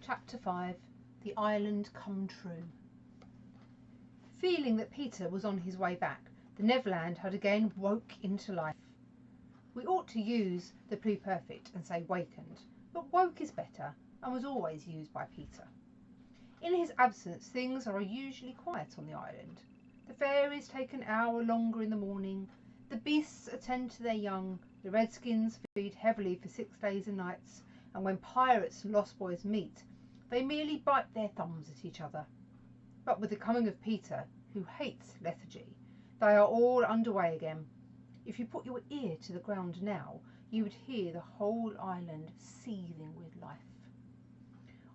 Chapter 5. The Island Come True. Feeling that Peter was on his way back, the Neverland had again woke into life. We ought to use the pluperfect and say wakened, but woke is better and was always used by Peter. In his absence, things are usually quiet on the island. The fairies take an hour longer in the morning, the beasts attend to their young, the redskins feed heavily for 6 days and nights, and when pirates and lost boys meet, they merely bite their thumbs at each other. But with the coming of Peter, who hates lethargy, they are all underway again. If you put your ear to the ground now, you would hear the whole island seething with life.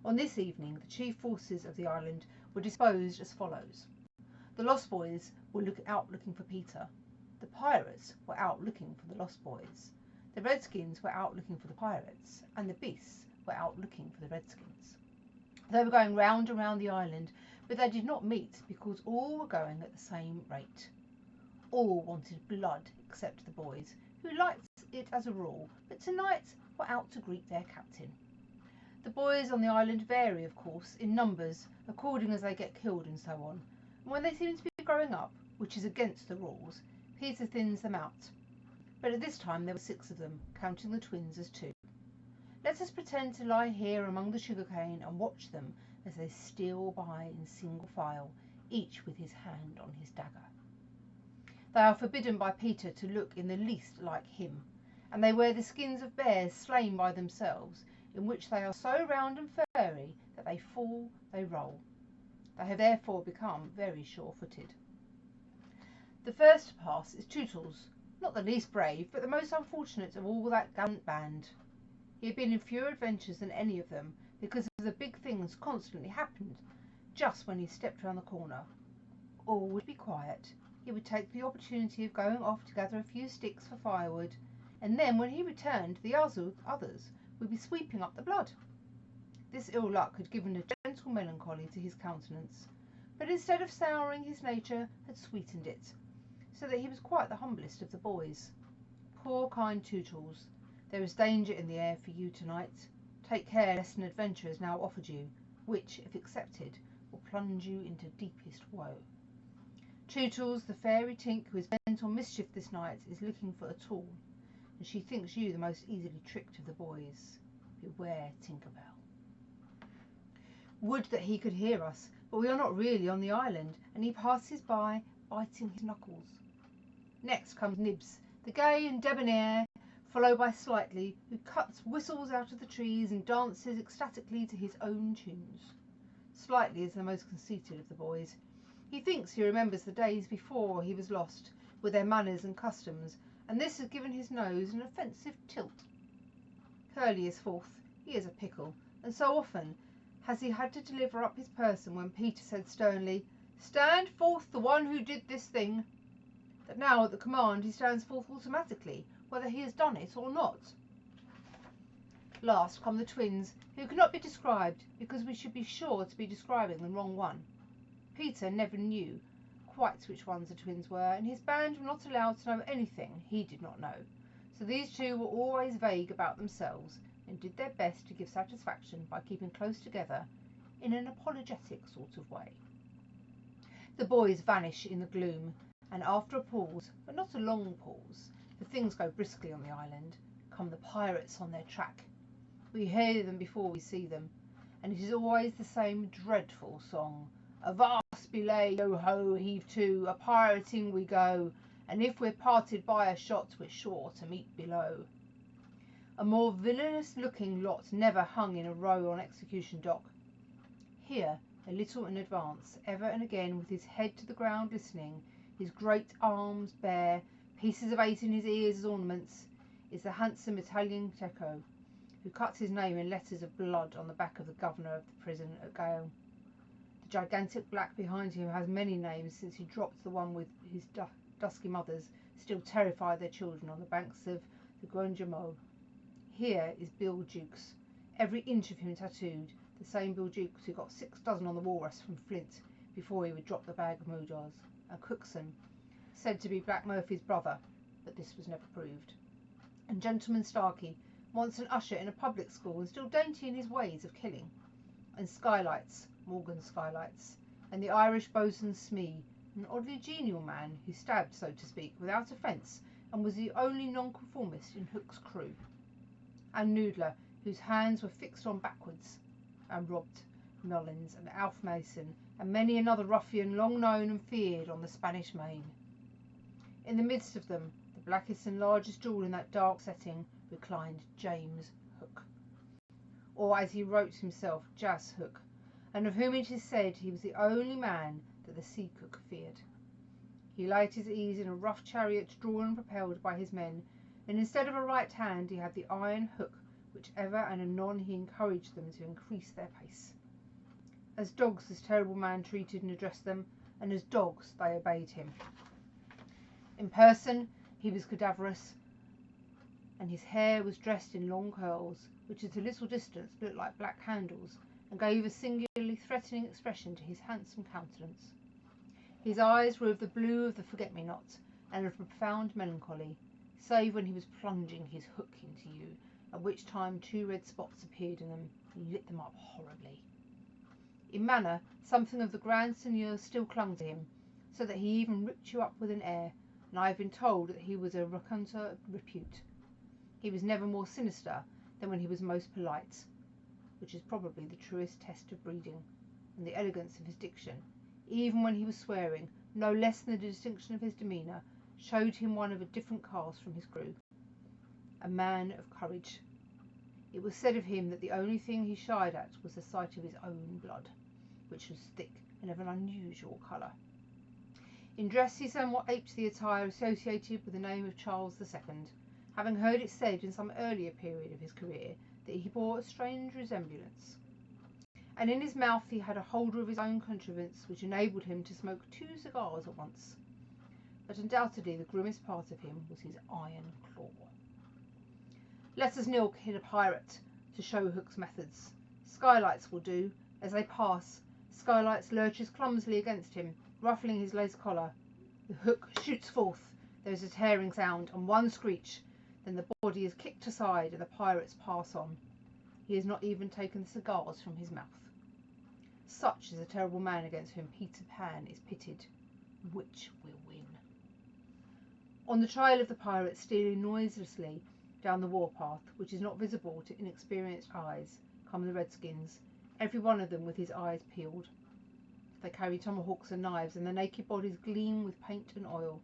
On this evening, the chief forces of the island were disposed as follows. The lost boys were out looking for Peter. The pirates were out looking for the lost boys. The redskins were out looking for the pirates, and the beasts were out looking for the redskins. They were going round and round the island, but they did not meet because all were going at the same rate. All wanted blood except the boys, who liked it as a rule, but tonight were out to greet their captain. The boys on the island vary, of course, in numbers according as they get killed and so on, and when they seem to be growing up, which is against the rules, Peter thins them out. But at this time there were 6 of them, counting the twins as 2. Let us pretend to lie here among the sugarcane and watch them as they steal by in single file, each with his hand on his dagger. They are forbidden by Peter to look in the least like him, and they wear the skins of bears slain by themselves, in which they are so round and furry that they fall, they roll. They have therefore become very sure-footed. The first to pass is Tootles, not the least brave, but the most unfortunate of all that gallant band. He had been in fewer adventures than any of them, because of the big things constantly happened just when he stepped round the corner. All would be quiet. He would take the opportunity of going off to gather a few sticks for firewood, and then when he returned, the others would be sweeping up the blood. This ill luck had given a gentle melancholy to his countenance, but instead of souring his nature, had sweetened it, so that he was quite the humblest of the boys. Poor kind Tootles, there is danger in the air for you tonight. Take care lest an adventure is now offered you, which, if accepted, will plunge you into deepest woe. Tootles, the fairy Tink who is bent on mischief this night, is looking for a tool, and she thinks you the most easily tricked of the boys. Beware, Tinkerbell. Would that he could hear us, but we are not really on the island, and he passes by, biting his knuckles. Next comes Nibs, the gay and debonair, followed by Slightly, who whistles out of the trees and dances ecstatically to his own tunes. Slightly is the most conceited of the boys. He thinks he remembers the days before he was lost, with their manners and customs, and this has given his nose an offensive tilt. Curly is fourth. He is a pickle, and so often has he had to deliver up his person when Peter said sternly, "Stand forth the one who did this thing," that now at the command he stands forth automatically, whether he has done it or not. Last come the twins, who cannot be described because we should be sure to be describing the wrong one. Peter never knew quite which ones the twins were, and his band were not allowed to know anything he did not know, so these two were always vague about themselves and did their best to give satisfaction by keeping close together in an apologetic sort of way. The boys vanish in the gloom, and after a pause, but not a long pause, for things go briskly on the island, come the pirates on their track. We hear them before we see them, and it is always the same dreadful song. Avast belay, yo-ho, heave to, a-pirating we go, and if we're parted by a shot, we're sure to meet below. A more villainous-looking lot never hung in a row on execution dock. Here, a little in advance, ever and again with his head to the ground listening, his great arms bare, pieces of 8 in his ears as ornaments, is the handsome Italian Cecco, who cuts his name in letters of blood on the back of the governor of the prison at Gale. The gigantic black behind him has many names, since he dropped the one with his dusky mothers still terrify their children on the banks of the Guanjamo. Here is Bill Jukes, every inch of him tattooed, the same Bill Jukes who got 6 dozen on the walrus from Flint before he would drop the bag of moodahs. And Cookson, said to be Black Murphy's brother, but this was never proved. And Gentleman Starkey, once an usher in a public school and still dainty in his ways of killing. and skylights, Morgan's skylights, and the Irish boatswain Smee, an oddly genial man who stabbed, so to speak, without offence, and was the only nonconformist in Hook's crew, and Noodler, whose hands were fixed on backwards, and robbed Mullins and Alf Mason, and many another ruffian long known and feared on the Spanish Main. In the midst of them, the blackest and largest jewel in that dark setting, reclined James Hook, or as he wrote himself, Jas Hook, and of whom it is said he was the only man that the sea cook feared. He lay at his ease in a rough chariot drawn and propelled by his men, and instead of a right hand he had the iron hook, which ever and anon he encouraged them to increase their pace. As dogs this terrible man treated and addressed them, and as dogs they obeyed him. In person he was cadaverous, and his hair was dressed in long curls, which at a little distance looked like black handles, and gave a singularly threatening expression to his handsome countenance. His eyes were of the blue of the forget-me-not, and of profound melancholy, save when he was plunging his hook into you, at which time 2 red spots appeared in them, and lit them up horribly. In manner, something of the grand seigneur still clung to him, so that he even ripped you up with an air, and I have been told that he was a raconteur of repute. He was never more sinister than when he was most polite, which is probably the truest test of breeding, and the elegance of his diction, even when he was swearing, no less than the distinction of his demeanour, showed him one of a different caste from his crew, a man of courage. It was said of him that the only thing he shied at was the sight of his own blood, which was thick and of an unusual colour. In dress he somewhat aped the attire associated with the name of Charles II, having heard it said in some earlier period of his career that he bore a strange resemblance. And in his mouth he had a holder of his own contrivance which enabled him to smoke 2 cigars at once. But undoubtedly the grimmest part of him was his iron claw. Let us nilk hit a pirate to show Hook's methods. Skylights will do. As they pass, Skylights lurches clumsily against him, ruffling his lace collar. The hook shoots forth. There is a tearing sound and one screech. Then the body is kicked aside and the pirates pass on. He has not even taken the cigars from his mouth. Such is the terrible man against whom Peter Pan is pitted. Which will win? On the trail of the pirates stealing noiselessly down the warpath, which is not visible to inexperienced eyes, come the redskins, every one of them with his eyes peeled. They carry tomahawks and knives, and their naked bodies gleam with paint and oil.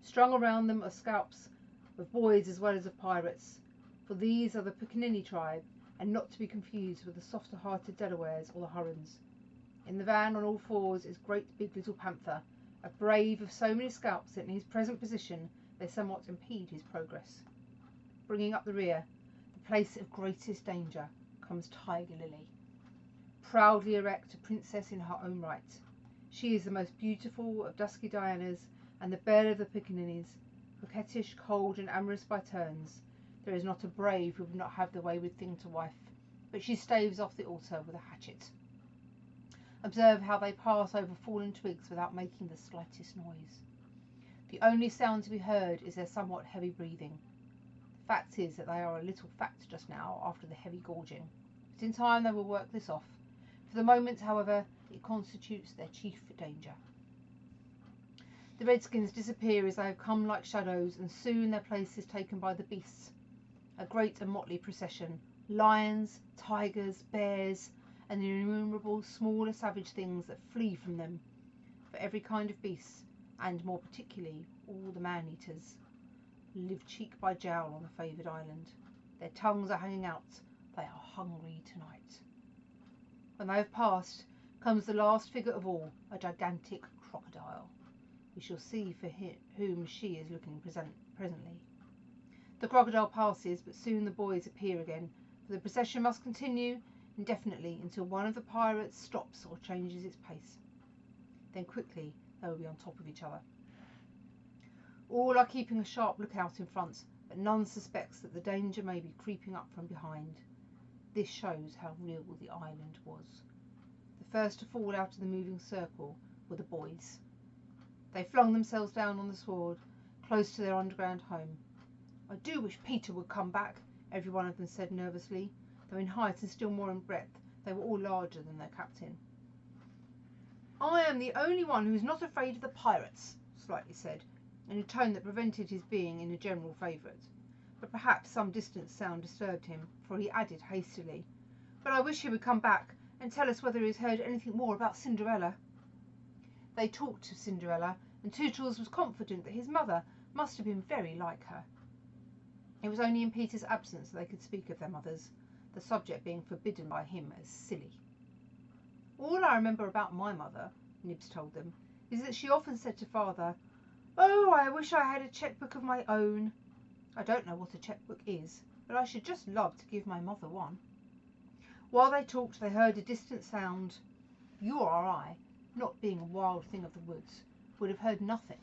Strung around them are scalps of boys as well as of pirates, for these are the Piccaninny tribe, and not to be confused with the softer-hearted Delawares or the Hurons. In the van on all fours is Great Big Little Panther, a brave of so many scalps that in his present position they somewhat impede his progress. Bringing up the rear, the place of greatest danger, comes Tiger Lily. Proudly erect, a princess in her own right. She is the most beautiful of dusky Dianas, and the belle of the Piccaninnies, coquettish, cold, and amorous by turns. There is not a brave who would not have the wayward thing to wife, but she staves off the altar with a hatchet. Observe how they pass over fallen twigs without making the slightest noise. The only sound to be heard is their somewhat heavy breathing. The fact is that they are a little fat just now after the heavy gorging, but in time they will work this off. For the moment, however, it constitutes their chief danger. The redskins disappear as they have come like shadows, and soon their place is taken by the beasts. A great and motley procession, lions, tigers, bears, and the innumerable smaller savage things that flee from them, for every kind of beast, and more particularly all the man-eaters, live cheek by jowl on the favoured island. Their tongues are hanging out. They are hungry tonight. When they have passed, comes the last figure of all, a gigantic crocodile. We shall see for whom she is looking presently. The crocodile passes, but soon the boys appear again, for the procession must continue indefinitely until one of the pirates stops or changes its pace. Then quickly they will be on top of each other. All are keeping a sharp lookout in front, but none suspects that the danger may be creeping up from behind. This shows how real the island was. The first to fall out of the moving circle were the boys. They flung themselves down on the sward, close to their underground home. "I do wish Peter would come back," every one of them said nervously, though in height and still more in breadth They were all larger than their captain. "I am the only one who is not afraid of the pirates," Slightly said, in a tone that prevented his being in a general favourite. But perhaps some distant sound disturbed him, for he added hastily, "But I wish he would come back and tell us whether he has heard anything more about Cinderella." They talked of Cinderella, and Tootles was confident that his mother must have been very like her. It was only in Peter's absence that they could speak of their mothers, the subject being forbidden by him as silly. "All I remember about my mother," Nibs told them, "is that she often said to father, 'Oh, I wish I had a chequebook of my own.' I don't know what a chequebook is, but I should just love to give my mother one." While they talked they heard a distant sound. You or I, not being a wild thing of the woods, would have heard nothing,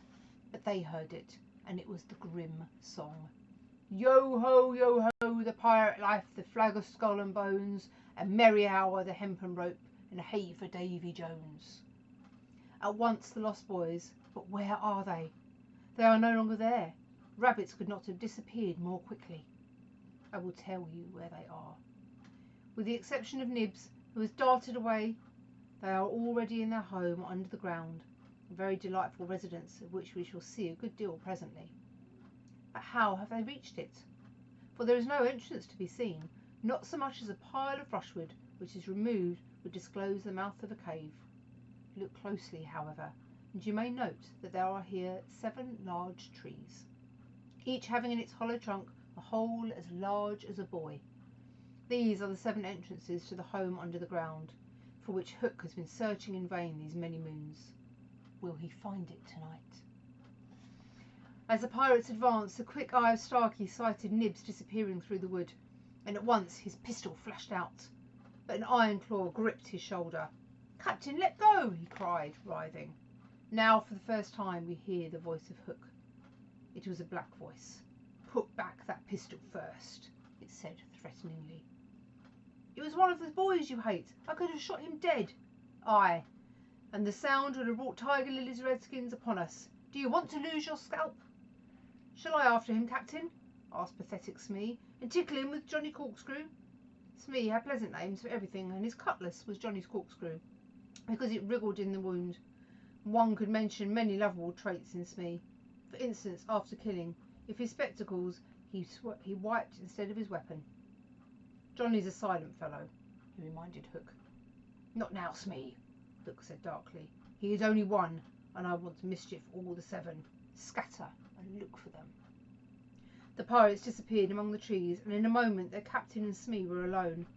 but they heard it, and it was the grim song. Yo ho, the pirate life, the flag of skull and bones, a merry hour, the hempen rope, and hey for Davy Jones. At once the lost boys, but where are they? They are no longer there. Rabbits could not have disappeared more quickly. I will tell you where they are. With the exception of Nibs, who has darted away, they are already in their home under the ground, a very delightful residence of which we shall see a good deal presently. But how have they reached it? For there is no entrance to be seen, not so much as a pile of brushwood, which is removed would disclose the mouth of a cave. Look closely, however, and you may note that there are here 7 large trees, each having in its hollow trunk a hole as large as a boy. These are the 7 entrances to the home under the ground, for which Hook has been searching in vain these many moons. Will he find it tonight? As the pirates advanced, the quick eye of Starkey sighted Nibs disappearing through the wood, and at once his pistol flashed out. But an iron claw gripped his shoulder. "Captain, let go!" he cried, writhing. Now for the first time we hear the voice of Hook. It was a black voice. "Put back that pistol first," it said threateningly. "It was one of the boys you hate. I could have shot him dead." "Aye, and the sound would have brought Tiger Lily's redskins upon us. Do you want to lose your scalp?" "Shall I after him, Captain?" asked pathetic Smee, "and tickle him with Johnny Corkscrew?" Smee had pleasant names for everything, and his cutlass was Johnny's corkscrew, because it wriggled in the wound. One could mention many lovable traits in Smee. For instance, after killing, if his spectacles, he wiped instead of his weapon. "Johnny's a silent fellow," he reminded Hook. "Not now, Smee," Hook said darkly. "He is only one, and I want to mischief all the 7. Scatter and look for them." The pirates disappeared among the trees, and in a moment their captain and Smee were alone.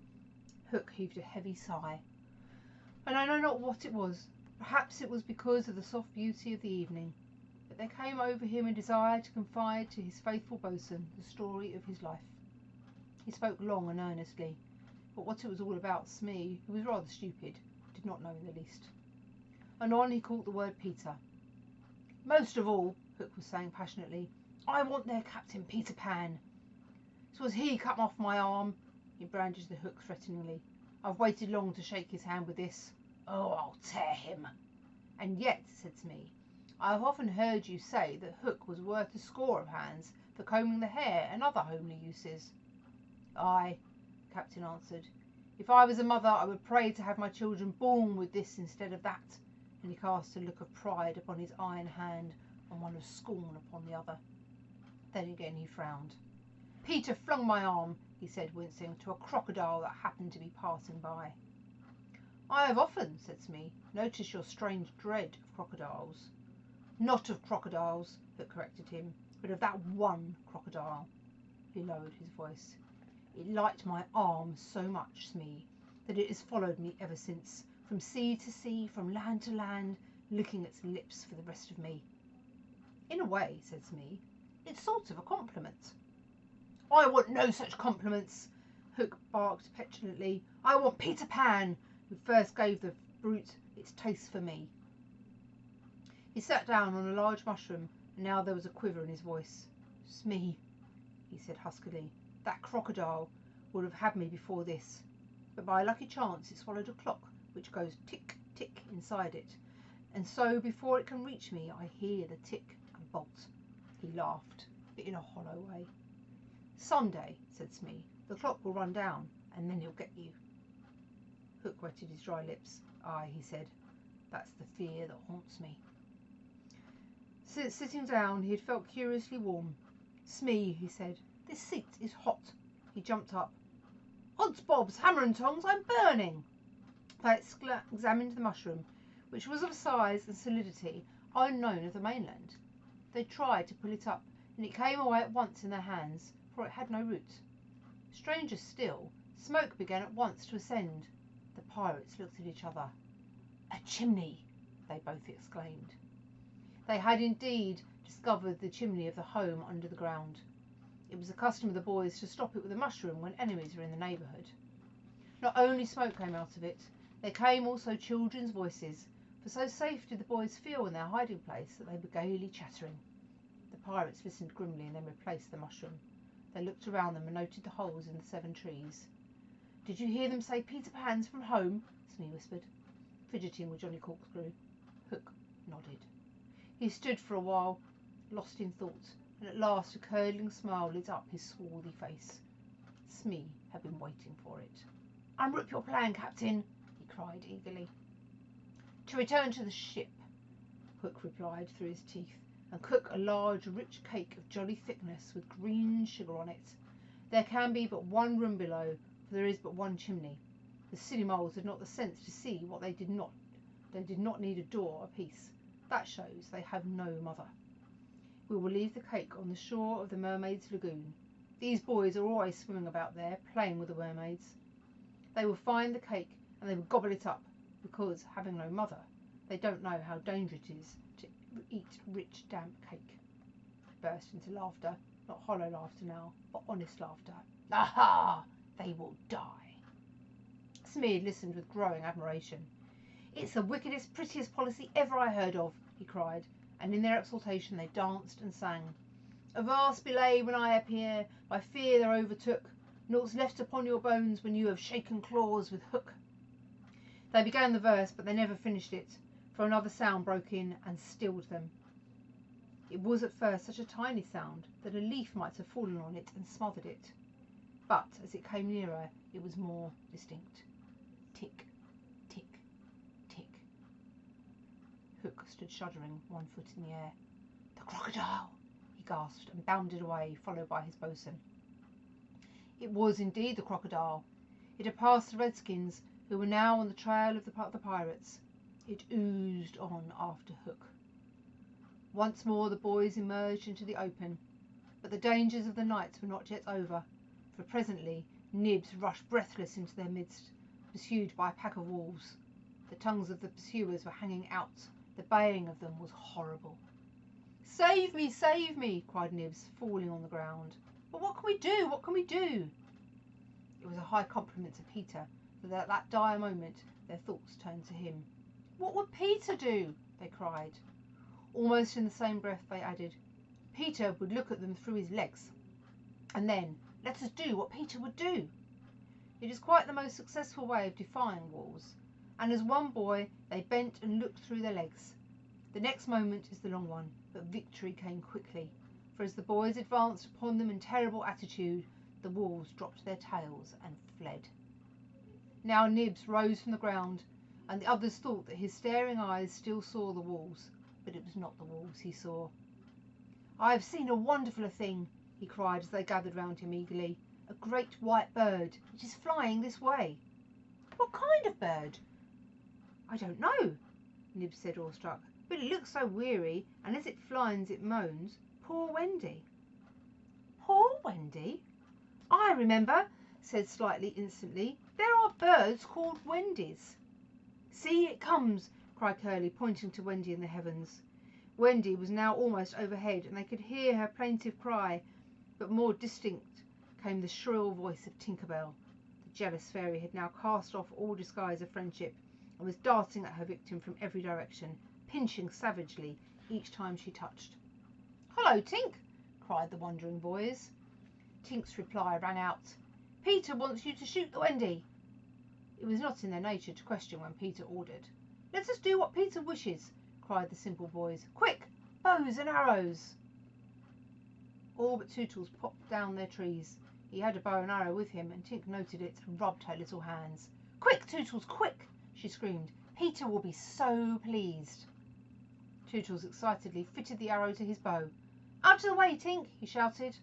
Hook heaved a heavy sigh, and I know not what it was. Perhaps it was because of the soft beauty of the evening, but there came over him a desire to confide to his faithful boatswain the story of his life. He spoke long and earnestly, but what it was all about Smee, who was rather stupid, did not know in the least. Anon he caught the word Peter. "Most of all," Hook was saying passionately, "I want their captain, Peter Pan. 'Twas he cut off my arm." He brandished the hook threateningly. "I've waited long to shake his hand with this. Oh, I'll tear him." "And yet," said Smee, "I have often heard you say that Hook was worth a score of hands for combing the hair and other homely uses." "Aye," the captain answered. "If I was a mother I would pray to have my children born with this instead of that," and he cast a look of pride upon his iron hand and one of scorn upon the other. Then again he frowned. "Peter flung my arm," he said, wincing, "to a crocodile that happened to be passing by." "I have often," said Smee, "noticed your strange dread of crocodiles." "Not of crocodiles," Hook corrected him, "but of that one crocodile." He lowered his voice. "It liked my arm so much, Smee, that it has followed me ever since, from sea to sea, from land to land, licking its lips for the rest of me." "In a way," said Smee, "it's sort of a compliment." "I want no such compliments," Hook barked petulantly. "I want Peter Pan, who first gave the brute its taste for me." He sat down on a large mushroom, and now there was a quiver in his voice. "Smee," he said huskily, "that crocodile would have had me before this, but by a lucky chance it swallowed a clock which goes tick, tick inside it, and so before it can reach me I hear the tick and bolt." He laughed, but in a hollow way. "Some day," said Smee, "the clock will run down, and then he'll get you." Hook wetted his dry lips. Aye, he said, that's the fear that haunts me. Sitting down, he had felt curiously warm. Smee, he said, this seat is hot. He jumped up. Odds bobs, hammer and tongs, I'm burning. They examined the mushroom, which was of a size and solidity unknown of the mainland. They tried to pull it up, and it came away at once in their hands, for it had no root. Stranger still, smoke began at once to ascend. The pirates looked at each other. A chimney, they both exclaimed. They had indeed discovered the chimney of the home under the ground. It was the custom of the boys to stop it with a mushroom when enemies were in the neighbourhood. Not only smoke came out of it, there came also children's voices, for so safe did the boys feel in their hiding place that they were gaily chattering. The pirates listened grimly and then replaced the mushroom. They looked around them and noted the holes in the 7 trees. Did you hear them say Peter Pan's from home? Smee whispered, fidgeting with Johnny Corkscrew. Hook nodded. He stood for a while, lost in thought, and at last a curdling smile lit up his swarthy face. Smee had been waiting for it. Unrip your plan, Captain, he cried eagerly. To return to the ship, Hook replied through his teeth, and cook a large, rich cake of jolly thickness with green sugar on it. There can be but one room below, for there is but one chimney. The silly moles had not the sense to see what they did not. They did not need a door apiece. That shows they have no mother. We will leave the cake on the shore of the Mermaid's Lagoon. These boys are always swimming about there, playing with the mermaids. They will find the cake and they will gobble it up, because, having no mother, they don't know how dangerous it is to eat rich, damp cake. Burst into laughter, not hollow laughter now, but honest laughter. Aha! They will die. Smee listened with growing admiration. It's the wickedest, prettiest policy ever I heard of, he cried, and in their exultation they danced and sang. Avast belay when I appear, by fear they're overtook, naught's left upon your bones when you have shaken claws with Hook. They began the verse, but they never finished it, for another sound broke in and stilled them. It was at first such a tiny sound that a leaf might have fallen on it and smothered it. But as it came nearer, it was more distinct. Tick, tick, tick. Hook stood shuddering, one foot in the air. The crocodile, he gasped, and bounded away, followed by his boatswain. It was indeed the crocodile. It had passed the redskins, who were now on the trail of the pirates. It oozed on after Hook. Once more the boys emerged into the open, but the dangers of the night were not yet over, for presently Nibs rushed breathless into their midst, pursued by a pack of wolves. The tongues of the pursuers were hanging out. The baying of them was horrible. Save me, cried Nibs, falling on the ground. But what can we do? What can we do? It was a high compliment to Peter that at that dire moment their thoughts turned to him. What would Peter do? They cried. Almost in the same breath they added, Peter would look at them through his legs. And then, let us do what Peter would do. It is quite the most successful way of defying walls, and as one boy they bent and looked through their legs. The next moment is the long one, but victory came quickly, for as the boys advanced upon them in terrible attitude, the wolves dropped their tails and fled. Now Nibs rose from the ground, and the others thought that his staring eyes still saw the wolves, but it was not the wolves he saw. I have seen a wonderful thing, he cried as they gathered round him eagerly. A great white bird, which is flying this way. What kind of bird? I don't know, Nibs said, awestruck, but it looks so weary, and as it flies it moans. Poor Wendy. Poor Wendy? I remember, said Slightly instantly. There are birds called Wendies. See, it comes, cried Curly, pointing to Wendy in the heavens. Wendy was now almost overhead, and they could hear her plaintive cry, but more distinct came the shrill voice of Tinker Bell. The jealous fairy had now cast off all disguise of friendship, and was darting at her victim from every direction, pinching savagely each time she touched. Hello, Tink, cried the wondering boys. Tink's reply rang out. Peter wants you to shoot the Wendy. It was not in their nature to question when Peter ordered. Let us do what Peter wishes, cried the simple boys. Quick, bows and arrows. All but Tootles popped down their trees. He had a bow and arrow with him, and Tink noted it and rubbed her little hands. Quick, Tootles, quick, she screamed. Peter will be so pleased. Tootles excitedly fitted the arrow to his bow. Out of the way, Tink, he shouted,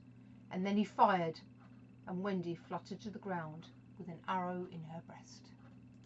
and then he fired, and Wendy fluttered to the ground with an arrow in her breast.